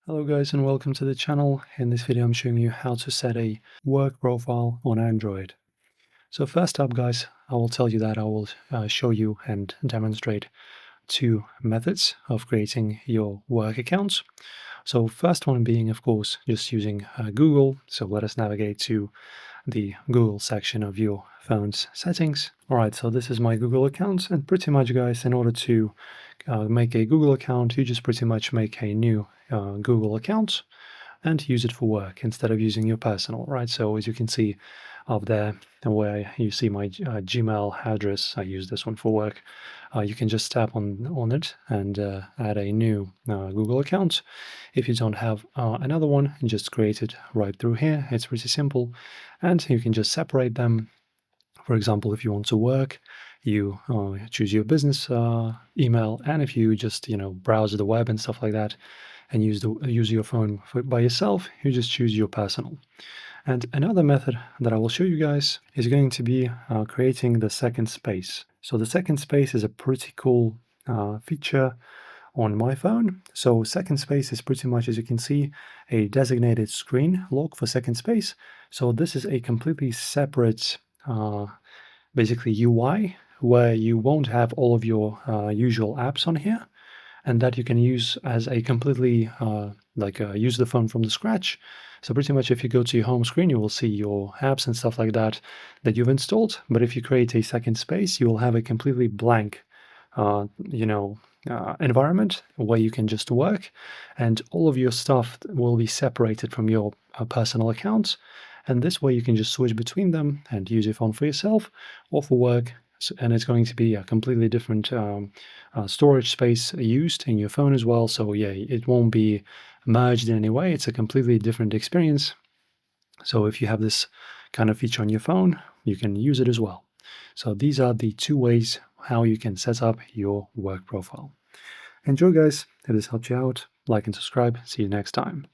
Hello guys and welcome to the channel. In this video I'm showing you how to set a work profile on Android. So first up guys, I will tell you that I will show you and demonstrate two methods of creating your work accounts. So first one being of course just using Google. So let us navigate to the Google section of your phone's settings. Alright, so this is my Google account, and pretty much guys, in order to make a Google account, you just pretty much make a new Google account and use it for work instead of using your personal, right? So as you can see up there where you see my Gmail address, I use this one for work. You can just tap on it and add a new Google account. If you don't have another one, just create it right through here. It's pretty simple, and you can just separate them. For example, if you want to work, you choose your business email, and if you just browse the web and stuff like that, and use your phone by yourself, you just choose your personal. And another method that I will show you guys is going to be creating the second space. So the second space is a pretty cool feature on my phone. So second space is pretty much, as you can see, a designated screen lock for second space. So this is a completely separate basically UI where you won't have all of your usual apps on here, and that you can use as a completely use the phone from the scratch. So pretty much if you go to your home screen, you will see your apps and stuff like that you've installed. But if you create a second space, you will have a completely blank environment where you can just work, and all of your stuff will be separated from your personal accounts. And this way you can just switch between them and use your phone for yourself or for work. And it's going to be a completely different storage space used in your phone as well. So yeah, it won't be merged in any way. It's a completely different experience. So if you have this kind of feature on your phone, you can use it as well. So these are the two ways how you can set up your work profile. Enjoy guys. If this helped you out, like and subscribe. See you next time.